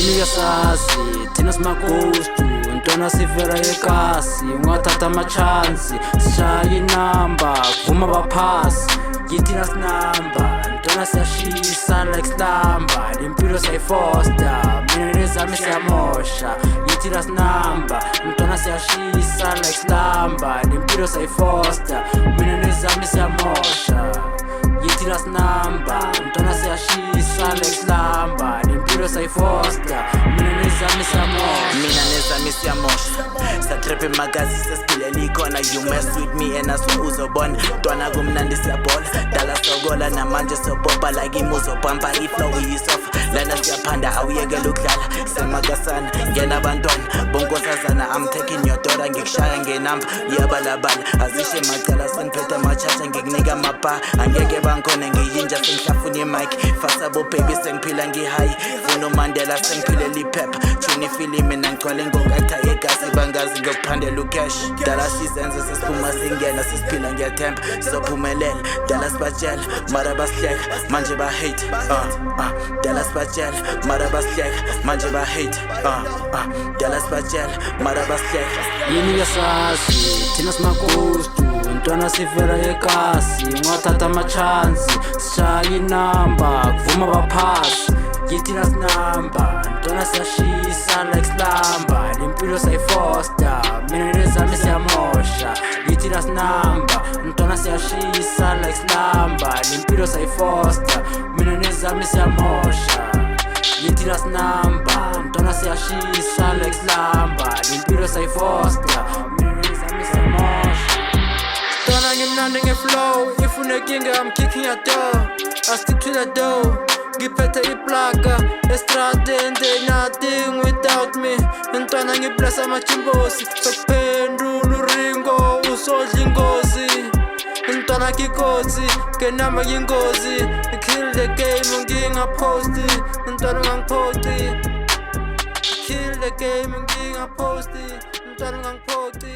yini yasazi thina simagustu ntwana sivela ekasi ungathatha amachansi sishaya inamba vuma baphasi yithina sinamba ntwana siyashisa like slamba lempilo sayifoster mina nezami siyamosha yithina sinamba ntwana siyashisa like slamba lempilo sayifoster mina nezami siyamosha yithina sinamba ntwana siyashisa like slamba lempilo sayifoster mina nezami siyamosha satrephe magazi sesiphilele ikhona. You mess with me and aswe uzobona ntwana kumnandi siyabola dala sokola namanje sobopha like imuzobhamba iflow iyisofa lana siyaphanda awuyekela ukudlala semakasana ngena abantwana bonkosazana I'm taking your daughter ngikushaya ngenamba iyabalabala azishe macala sengiphethe amachacha ngikunika amabha angeke bankhona ngiyinja sengihlafuna imic fasabo baby sengiphila ngihayi funa uMandela sengiphilele iphepha tshuni ifilimi nangigcwale ngokatha egasi bangazi ngokuphandela ucash dala sizenze sesiphuma singena sesiphila ngiyathemba sizophumelela dala sibatshela mara basihleka manje bahate dala sibatshela mara basihleka manje bahate dala sibatshela mara basihleka yini yasazi thina simagustu ntwana sivela ekasi ungathatha amachansi sishaya inamba kuvuma baphasi yithina sinamba ntwana siyashisa like slamba lempilo sayifoster mina nezami siyamosha yithina sinamba ntwana siyashisa like slamba lempilo sayifoster mina nezami siyamosha yithina sinamba ntwana siyashisa like slamba lempilo sayifoster mina nezami siyamosha ntwana ngimnandi ngeflow if unekinga I'm kicking your door I stick to the door ngiphethe iplaga estradeni they nothing without me ntwana ngiblessa amachimbosi sokuphendula uringo usodla ingozi ntwana kikotsi kenama yingozi kill the game ngingaphosti ntwana ungangiphosti kill the game ngingaphosti ntwana ungangiphosti